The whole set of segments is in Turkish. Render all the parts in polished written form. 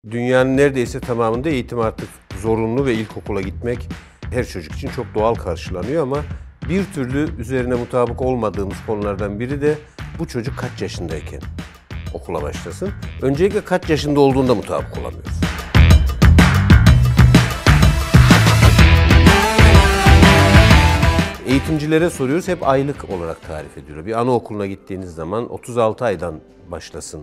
Dünyanın neredeyse tamamında eğitim artık zorunlu ve ilkokula gitmek her çocuk için çok doğal karşılanıyor ama bir türlü üzerine mutabık olmadığımız konulardan biri de bu çocuk kaç yaşındayken okula başlasın. Öncelikle kaç yaşında olduğunda mutabık olamıyoruz. Eğitimcilere soruyoruz, hep aylık olarak tarif ediyor. Bir anaokuluna gittiğiniz zaman 36 aydan başlasın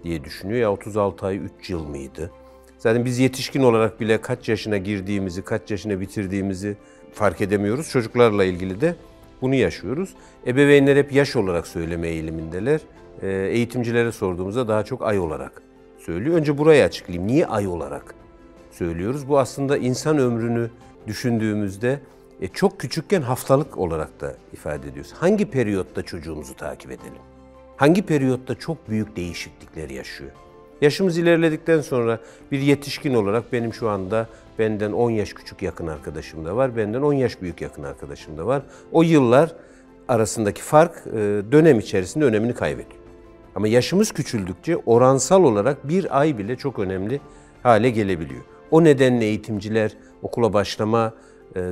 diye düşünüyor. Ya 36 ay 3 yıl mıydı? Zaten biz yetişkin olarak bile kaç yaşına girdiğimizi, kaç yaşına bitirdiğimizi fark edemiyoruz. Çocuklarla ilgili de bunu yaşıyoruz. Ebeveynler hep yaş olarak söyleme eğilimindeler. Eğitimcilere sorduğumuzda daha çok ay olarak söylüyor. Önce burayı açıklayayım. Niye ay olarak söylüyoruz? Bu aslında insan ömrünü düşündüğümüzde çok küçükken haftalık olarak da ifade ediyoruz. Hangi periyotta çocuğumuzu takip edelim? Hangi periyotta çok büyük değişiklikler yaşıyor? Yaşımız ilerledikten sonra bir yetişkin olarak benim şu anda benden 10 yaş küçük yakın arkadaşım da var, benden 10 yaş büyük yakın arkadaşım da var. O yıllar arasındaki fark dönem içerisinde önemini kaybediyor. Ama yaşımız küçüldükçe oransal olarak bir ay bile çok önemli hale gelebiliyor. O nedenle eğitimciler okula başlama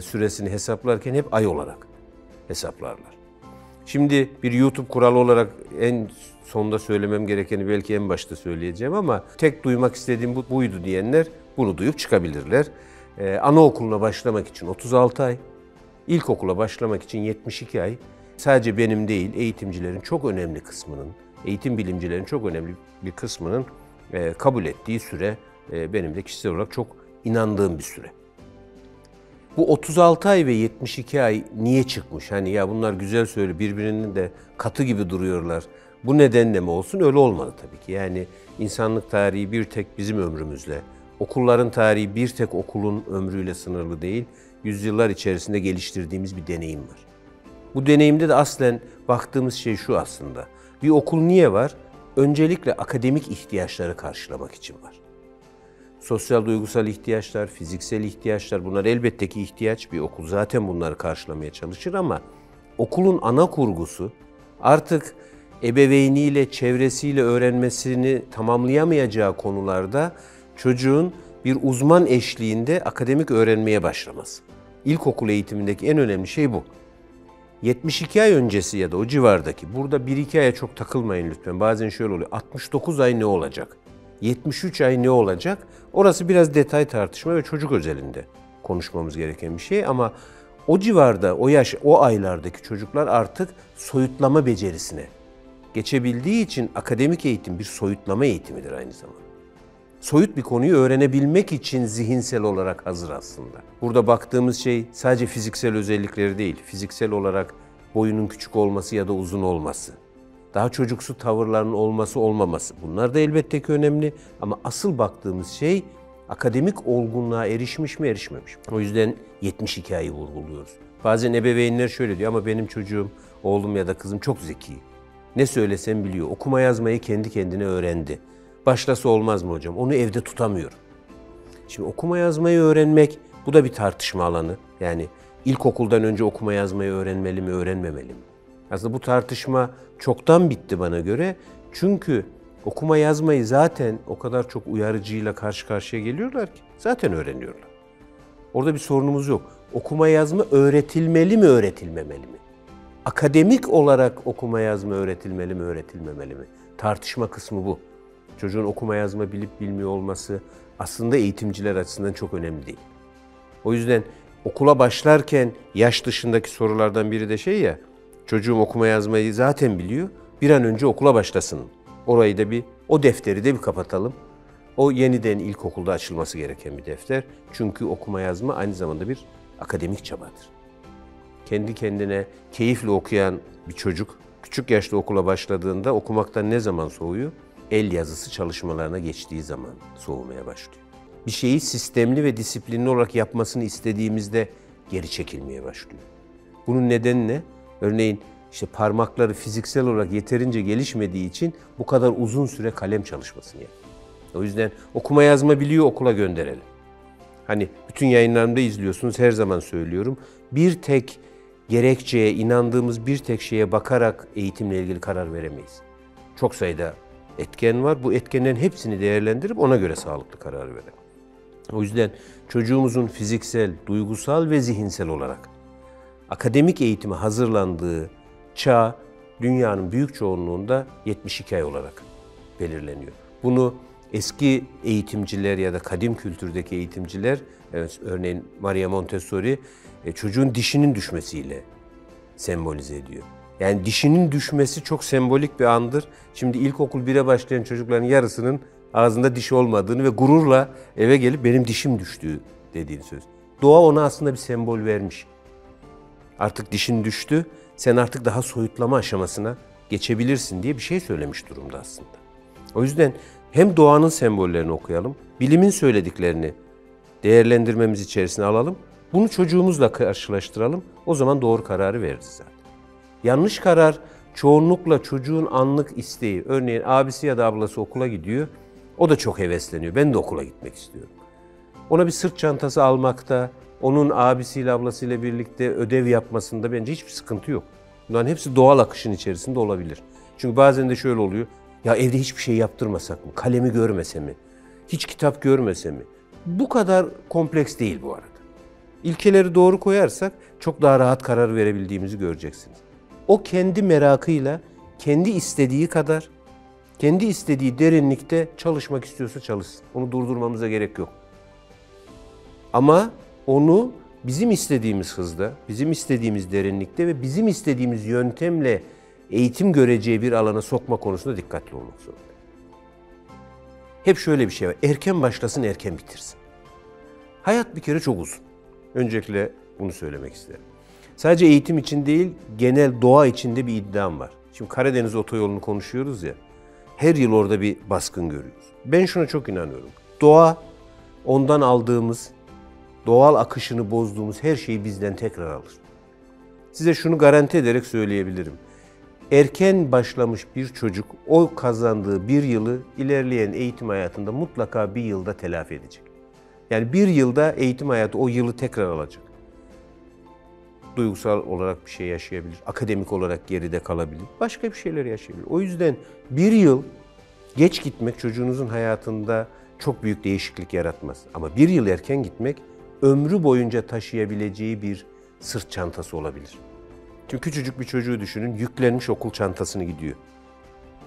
süresini hesaplarken hep ay olarak hesaplarlar. Şimdi bir YouTube kuralı olarak en sonda söylemem gerekeni belki en başta söyleyeceğim ama tek duymak istediğim buydu diyenler bunu duyup çıkabilirler. Anaokuluna başlamak için 36 ay, ilkokula başlamak için 72 ay, sadece benim değil eğitimcilerin çok önemli kısmının, eğitim bilimcilerin çok önemli bir kısmının kabul ettiği süre benim de kişisel olarak çok inandığım bir süre. Bu 36 ay ve 72 ay niye çıkmış? Hani ya bunlar güzel söylüyor, birbirinin de katı gibi duruyorlar. Bu nedenle mi olsun? Öyle olmadı tabii ki. Yani insanlık tarihi bir tek bizim ömrümüzle, okulların tarihi bir tek okulun ömrüyle sınırlı değil. Yüzyıllar içerisinde geliştirdiğimiz bir deneyim var. Bu deneyimde de aslen baktığımız şey şu aslında. Bir okul niye var? Öncelikle akademik ihtiyaçları karşılamak için var. Sosyal duygusal ihtiyaçlar, fiziksel ihtiyaçlar bunlar elbette ki ihtiyaç, bir okul zaten bunları karşılamaya çalışır ama okulun ana kurgusu artık ebeveyniyle, çevresiyle öğrenmesini tamamlayamayacağı konularda çocuğun bir uzman eşliğinde akademik öğrenmeye başlaması. İlkokul eğitimindeki en önemli şey bu. 72 ay öncesi ya da o civardaki, burada 1-2 aya çok takılmayın lütfen. Bazen şöyle oluyor, 69 ay ne olacak? 73 ay ne olacak? Orası biraz detay tartışma ve çocuk özelinde konuşmamız gereken bir şey ama o civarda, o yaş, o aylardaki çocuklar artık soyutlama becerisine geçebildiği için akademik eğitim bir soyutlama eğitimidir aynı zamanda. Soyut bir konuyu öğrenebilmek için zihinsel olarak hazır aslında. Burada baktığımız şey sadece fiziksel özellikleri değil, fiziksel olarak boyunun küçük olması ya da uzun olması. Daha çocuksu tavırların olması olmaması. Bunlar da elbette ki önemli ama asıl baktığımız şey akademik olgunluğa erişmiş mi erişmemiş mi? O yüzden 72 ayı vurguluyoruz. Bazen ebeveynler şöyle diyor ama benim çocuğum, oğlum ya da kızım çok zeki. Ne söylesem biliyor. Okuma yazmayı kendi kendine öğrendi. Başlasa olmaz mı hocam? Onu evde tutamıyorum. Şimdi okuma yazmayı öğrenmek bu da bir tartışma alanı. Yani ilkokuldan önce okuma yazmayı öğrenmeli mi, öğrenmemeli mi? Aslında bu tartışma çoktan bitti bana göre. Çünkü okuma yazmayı zaten o kadar çok uyarıcıyla karşı karşıya geliyorlar ki zaten öğreniyorlar. Orada bir sorunumuz yok. Okuma yazma öğretilmeli mi, öğretilmemeli mi? Akademik olarak okuma yazma öğretilmeli mi, öğretilmemeli mi? Tartışma kısmı bu. Çocuğun okuma yazma bilip bilmiyor olması aslında eğitimciler açısından çok önemli değil. O yüzden okula başlarken yaş dışındaki sorulardan biri de şey ya, çocuğum okuma yazmayı zaten biliyor, bir an önce okula başlasın. Orayı da o defteri de bir kapatalım. O yeniden ilkokulda açılması gereken bir defter. Çünkü okuma yazma aynı zamanda bir akademik çabadır. Kendi kendine keyifle okuyan bir çocuk, küçük yaşta okula başladığında okumaktan ne zaman soğuyor? El yazısı çalışmalarına geçtiği zaman soğumaya başlıyor. Bir şeyi sistemli ve disiplinli olarak yapmasını istediğimizde geri çekilmeye başlıyor. Bunun nedeni ne? Örneğin işte parmakları fiziksel olarak yeterince gelişmediği için bu kadar uzun süre kalem çalışmasını yapıyor. O yüzden okuma yazma biliyor, okula gönderelim. Hani bütün yayınlarımda izliyorsunuz, her zaman söylüyorum. Bir tek gerekçeye, inandığımız bir tek şeye bakarak eğitimle ilgili karar veremeyiz. Çok sayıda etken var. Bu etkenlerin hepsini değerlendirip ona göre sağlıklı karar verelim. O yüzden çocuğumuzun fiziksel, duygusal ve zihinsel olarak akademik eğitime hazırlandığı çağ dünyanın büyük çoğunluğunda 72 ay olarak belirleniyor. Bunu eski eğitimciler ya da kadim kültürdeki eğitimciler, örneğin Maria Montessori, çocuğun dişinin düşmesiyle sembolize ediyor. Yani dişinin düşmesi çok sembolik bir andır. Şimdi ilkokul 1'e başlayan çocukların yarısının ağzında diş olmadığını ve gururla eve gelip benim dişim düştü dediğini söz. Doğa ona aslında bir sembol vermiş. Artık dişin düştü, sen artık daha soyutlama aşamasına geçebilirsin diye bir şey söylemiş durumda aslında. O yüzden hem doğanın sembollerini okuyalım, bilimin söylediklerini değerlendirmemiz içerisine alalım, bunu çocuğumuzla karşılaştıralım, o zaman doğru kararı veririz zaten. Yanlış karar çoğunlukla çocuğun anlık isteği. Örneğin abisi ya da ablası okula gidiyor, o da çok hevesleniyor, ben de okula gitmek istiyorum. Ona bir sırt çantası almakta, onun abisiyle ablasıyla birlikte ödev yapmasında bence hiçbir sıkıntı yok. Bunların hepsi doğal akışın içerisinde olabilir. Çünkü bazen de şöyle oluyor, ya evde hiçbir şey yaptırmasak mı, kalemi görmese mi, hiç kitap görmese mi? Bu kadar kompleks değil bu arada. İlkeleri doğru koyarsak çok daha rahat karar verebildiğimizi göreceksiniz. O kendi merakıyla, kendi istediği kadar, kendi istediği derinlikte çalışmak istiyorsa çalışsın. Onu durdurmamıza gerek yok. Ama onu bizim istediğimiz hızda, bizim istediğimiz derinlikte ve bizim istediğimiz yöntemle eğitim göreceği bir alana sokma konusunda dikkatli olmak zorunda. Hep şöyle bir şey var, erken başlasın, erken bitirsin. Hayat bir kere çok uzun. Öncelikle bunu söylemek isterim. Sadece eğitim için değil, genel doğa içinde bir iddiam var. Şimdi Karadeniz otoyolunu konuşuyoruz ya, her yıl orada bir baskın görüyoruz. Ben şuna çok inanıyorum. Doğa, ondan aldığımız, doğal akışını bozduğumuz her şeyi bizden tekrar alır. Size şunu garanti ederek söyleyebilirim. Erken başlamış bir çocuk o kazandığı bir yılı ilerleyen eğitim hayatında mutlaka bir yılda telafi edecek. Yani bir yılda eğitim hayatı o yılı tekrar alacak. Duygusal olarak bir şey yaşayabilir, akademik olarak geride kalabilir, başka bir şeyler yaşayabilir. O yüzden bir yıl geç gitmek çocuğunuzun hayatında çok büyük değişiklik yaratmaz. Ama bir yıl erken gitmek ömrü boyunca taşıyabileceği bir sırt çantası olabilir. Çünkü küçücük bir çocuğu düşünün, yüklenmiş okul çantasını gidiyor.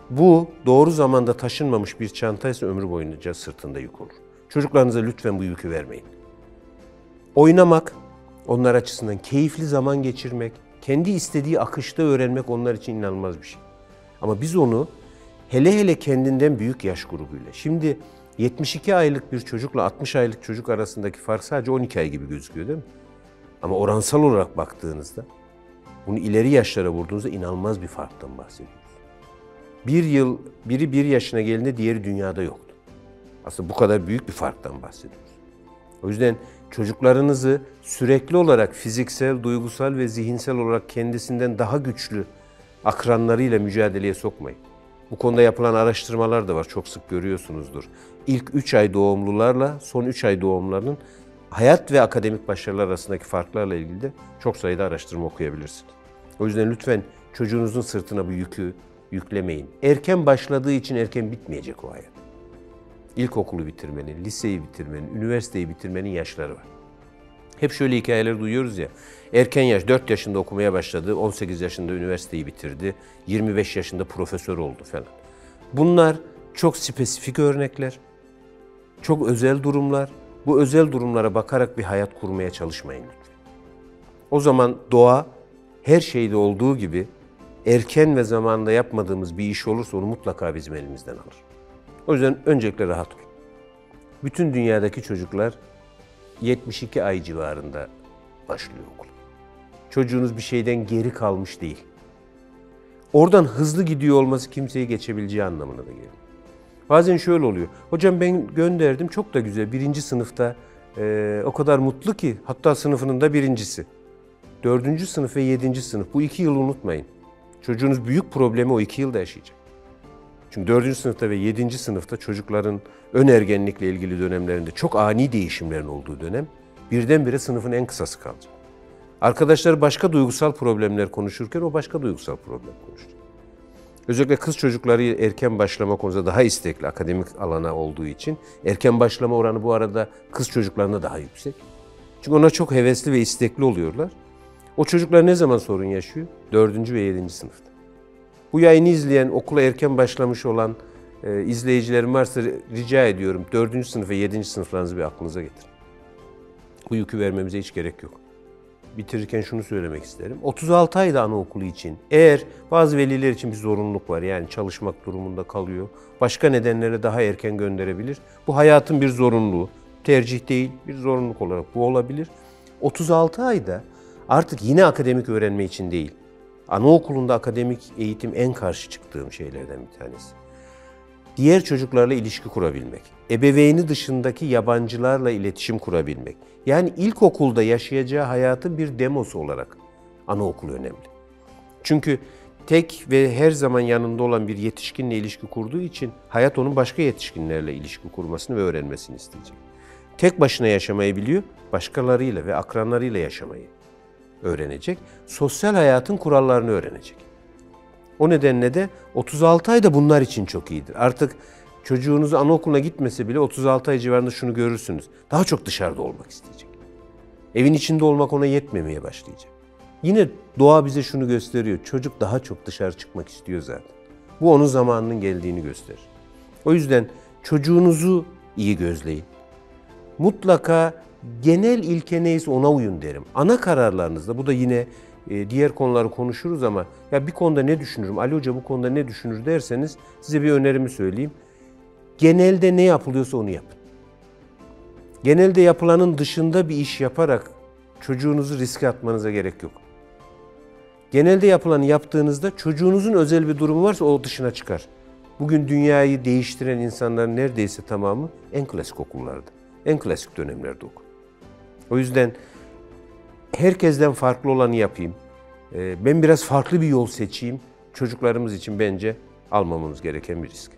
Bu doğru zamanda taşınmamış bir çantaysa ömrü boyunca sırtında yük olur. Çocuklarınıza lütfen bu yükü vermeyin. Oynamak, onlar açısından keyifli zaman geçirmek, kendi istediği akışta öğrenmek onlar için inanılmaz bir şey. Ama biz onu hele hele kendinden büyük yaş grubuyla. Şimdi 72 aylık bir çocukla 60 aylık çocuk arasındaki fark sadece 12 ay gibi gözüküyor değil mi? Ama oransal olarak baktığınızda, bunu ileri yaşlara vurduğunuzda inanılmaz bir farktan bahsediyoruz. Biri bir yaşına geldiğinde diğeri dünyada yoktu. Aslında bu kadar büyük bir farktan bahsediyoruz. O yüzden çocuklarınızı sürekli olarak fiziksel, duygusal ve zihinsel olarak kendisinden daha güçlü akranlarıyla mücadeleye sokmayın. Bu konuda yapılan araştırmalar da var, çok sık görüyorsunuzdur. İlk 3 ay doğumlularla son 3 ay doğumlarının hayat ve akademik başarılar arasındaki farklarla ilgili de çok sayıda araştırma okuyabilirsiniz. O yüzden lütfen çocuğunuzun sırtına bu yükü yüklemeyin. Erken başladığı için erken bitmeyecek o hayat. İlkokulu bitirmenin, liseyi bitirmenin, üniversiteyi bitirmenin yaşları var. Hep şöyle hikayeler duyuyoruz ya, erken yaş, 4 yaşında okumaya başladı, 18 yaşında üniversiteyi bitirdi, 25 yaşında profesör oldu falan. Bunlar çok spesifik örnekler, çok özel durumlar. Bu özel durumlara bakarak bir hayat kurmaya çalışmayın lütfen. O zaman doğa her şeyde olduğu gibi erken ve zamanında yapmadığımız bir iş olursa onu mutlaka bizim elimizden alır. O yüzden öncelikle rahat olun. Bütün dünyadaki çocuklar 72 ay civarında başlıyor okul. Çocuğunuz bir şeyden geri kalmış değil. Oradan hızlı gidiyor olması kimseyi geçebileceği anlamına da geliyor. Bazen şöyle oluyor. Hocam ben gönderdim, çok da güzel. 1. sınıfta o kadar mutlu ki, hatta sınıfının da birincisi. 4. sınıf ve 7. sınıf. Bu 2 yılı unutmayın. Çocuğunuz büyük problemi o 2 yılda yaşayacak. Çünkü 4. sınıfta ve 7. sınıfta çocukların ön ergenlikle ilgili dönemlerinde çok ani değişimlerin olduğu dönem, birdenbire sınıfın en kısası kalacak. Arkadaşlar başka duygusal problemler konuşurken o başka duygusal problem konuşacak. Özellikle kız çocukları erken başlama konusunda daha istekli akademik alana olduğu için erken başlama oranı bu arada kız çocuklarında daha yüksek. Çünkü ona çok hevesli ve istekli oluyorlar. O çocuklar ne zaman sorun yaşıyor? 4. ve 7. sınıfta. Bu yayını izleyen, okula erken başlamış olan izleyicilerim varsa rica ediyorum 4. sınıf ve 7. sınıflarınızı bir aklınıza getirin. Bu yükü vermemize hiç gerek yok. Bitirirken şunu söylemek isterim. 36 ayda anaokulu için eğer bazı veliler için bir zorunluluk var, yani çalışmak durumunda kalıyor, başka nedenlere daha erken gönderebilir. Bu hayatın bir zorunluluğu, tercih değil, bir zorunluluk olarak bu olabilir. 36 ayda artık yine akademik öğrenme için değil, anaokulunda akademik eğitim en karşı çıktığım şeylerden bir tanesi. Diğer çocuklarla ilişki kurabilmek, ebeveyni dışındaki yabancılarla iletişim kurabilmek. Yani ilkokulda yaşayacağı hayatın bir demosu olarak anaokulu önemli. Çünkü tek ve her zaman yanında olan bir yetişkinle ilişki kurduğu için hayat onun başka yetişkinlerle ilişki kurmasını ve öğrenmesini isteyecek. Tek başına yaşamayı biliyor, başkalarıyla ve akranlarıyla yaşamayı öğrenecek. Sosyal hayatın kurallarını öğrenecek. O nedenle de 36 ay da bunlar için çok iyidir. Artık çocuğunuz anaokuluna gitmese bile 36 ay civarında şunu görürsünüz. Daha çok dışarıda olmak isteyecek. Evin içinde olmak ona yetmemeye başlayacak. Yine doğa bize şunu gösteriyor. Çocuk daha çok dışarı çıkmak istiyor zaten. Bu onun zamanının geldiğini gösterir. O yüzden çocuğunuzu iyi gözleyin. Mutlaka genel ilke neyse ona uyun derim. Ana kararlarınızda, bu da yine diğer konuları konuşuruz ama ya bir konuda ne düşünürüm, Ali Hoca bu konuda ne düşünür derseniz size bir önerimi söyleyeyim. Genelde ne yapılıyorsa onu yapın. Genelde yapılanın dışında bir iş yaparak çocuğunuzu riske atmanıza gerek yok. Genelde yapılanı yaptığınızda çocuğunuzun özel bir durumu varsa o dışına çıkar. Bugün dünyayı değiştiren insanların neredeyse tamamı en klasik okullarda, en klasik dönemlerde okur. O yüzden herkesten farklı olanı yapayım. Ben biraz farklı bir yol seçeyim. Çocuklarımız için bence almamamız gereken bir risk.